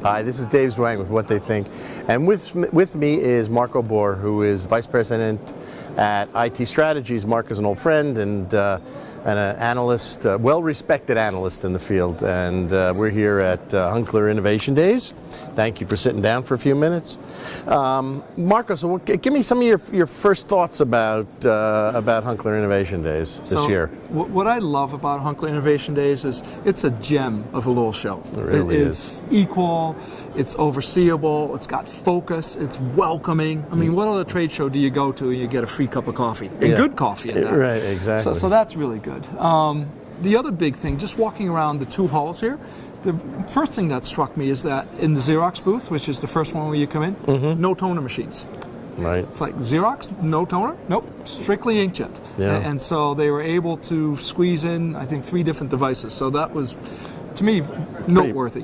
Hi, this is Dave Zwang with What They Think, and with me is Marco Boer, who is Vice President at IT Strategies. Mark is an old friend and an analyst, well-respected analyst in the field, and we're here at Hunkeler Innovation Days. Thank you for sitting down for a few minutes. Marco, so give me some of your first thoughts about Hunkeler Innovation Days this year. What I love about Hunkeler Innovation Days is it's a gem of a little show. It really is. It's equal, it's overseeable, it's got focus, it's welcoming. I mean, what other trade show do you go to and you get a free cup of coffee? And good coffee at that. Right, exactly. So that's really good. The other big thing, just walking around the two halls here, the first thing that struck me is that in the Xerox booth, which is the first one where you come in, no toner machines. Right. It's like Xerox, no toner? Nope, strictly inkjet. Yeah. And so they were able to squeeze in, I think, 3 different devices. So that was, to me, noteworthy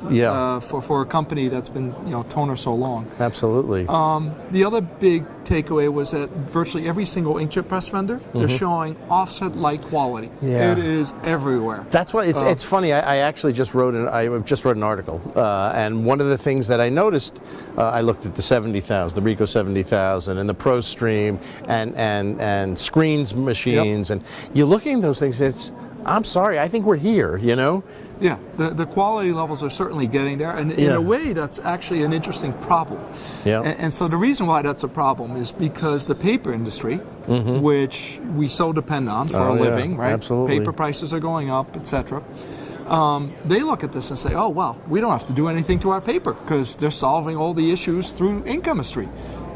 for a company that's been toner so long. Absolutely. The other big takeaway was that virtually every single inkjet press vendor, they're showing offset-like quality. Yeah. It is everywhere. That's what it's funny. I actually just wrote an article, and one of the things that I noticed, I looked at the 70,000, the Ricoh 70,000, and the ProStream, and screens machines, and you're looking at those things. I'm sorry, I think we're here. Yeah, the quality levels are certainly getting there, and in a way that's actually an interesting problem. Yeah. And so the reason why that's a problem is because the paper industry, which we so depend on for a living, right? Absolutely. Paper prices are going up, etc. They look at this and say, oh, well, we don't have to do anything to our paper because they're solving all the issues through ink chemistry.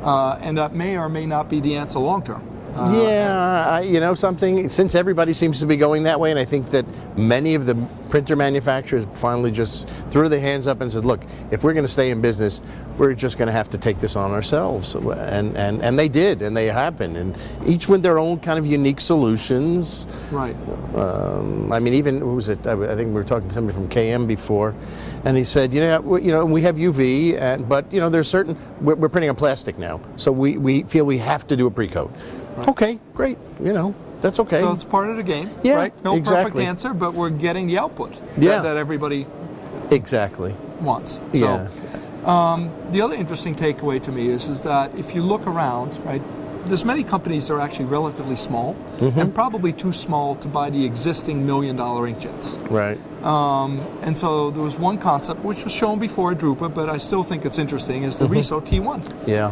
And that may or may not be the answer long term. Something, since everybody seems to be going that way, and I think that many of the printer manufacturers finally just threw their hands up and said, look, if we're going to stay in business, we're just going to have to take this on ourselves. And they did, and they have been, and each with their own kind of unique solutions. Right. I mean, even, who was it? I think we were talking to somebody from KM before, and he said, we have UV, but there's certain, we're printing on plastic now, so we feel we have to do a pre-coat. Right. Okay, great. That's okay. So it's part of the game, right? No perfect answer, but we're getting the output that everybody wants. So, the other interesting takeaway to me is that if you look around, right, there's many companies that are actually relatively small and probably too small to buy the existing $1 million inkjets. Right. And so there was one concept which was shown before at Drupa, but I still think it's interesting, is the Riso T1. Yeah.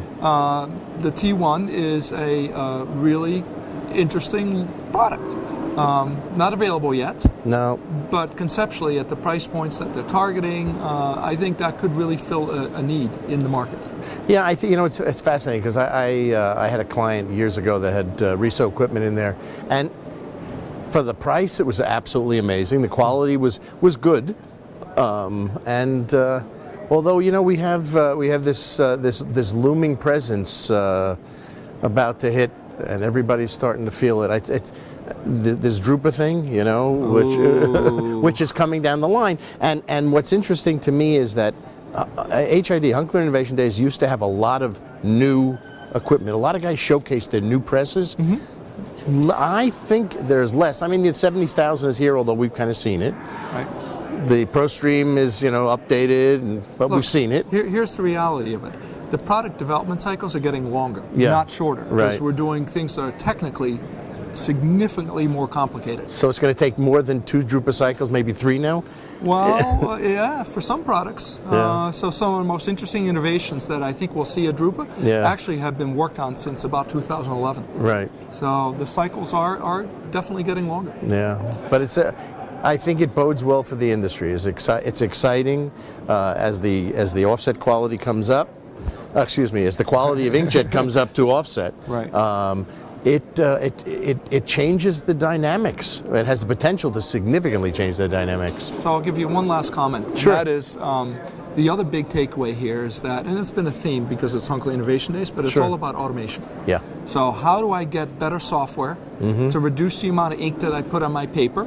The T1 is a really interesting product. Not available yet. No. But conceptually, at the price points that they're targeting, I think that could really fill a need in the market. Yeah, I think it's fascinating because I had a client years ago that had Riso equipment in there, and for the price, it was absolutely amazing. The quality was good, and although we have this looming presence about to hit, and everybody's starting to feel it. It's this Drupa thing, which is coming down the line. And what's interesting to me is that HID, Hunkeler Innovation Days, used to have a lot of new equipment. A lot of guys showcased their new presses. I think there's less. I mean, the 70,000 is here, although we've kind of seen it. Right. The ProStream is, updated, but we've seen it. Here's the reality of it. The product development cycles are getting longer, not shorter, because we're doing things that are technically significantly more complicated. So it's going to take more than 2 Drupa cycles, maybe 3 now? Well, yeah, for some products. So some of the most interesting innovations that I think we'll see at Drupa actually have been worked on since about 2011. Right. So the cycles are definitely getting longer. Yeah, but I think it bodes well for the industry. It's exciting as the offset quality comes up. As the quality of inkjet comes up to offset. Right. It changes the dynamics. It has the potential to significantly change the dynamics. So I'll give you one last comment. Sure. That is, the other big takeaway here is that, and it's been a theme because it's Hunkeler Innovation Days, but it's all about automation. Yeah. So how do I get better software to reduce the amount of ink that I put on my paper?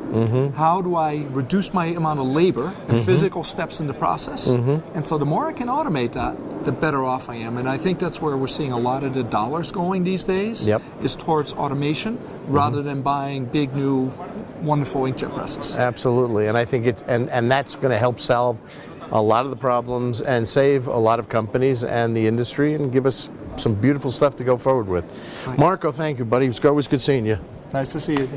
How do I reduce my amount of labor and physical steps in the process? And so the more I can automate that, the better off I am. And I think that's where we're seeing a lot of the dollars going these days, is towards automation rather than buying big new wonderful inkjet presses. Absolutely, and I think and that's going to help solve a lot of the problems and save a lot of companies and the industry and give us some beautiful stuff to go forward with. Right. Marco, thank you, buddy. It's always good seeing you. Nice to see you.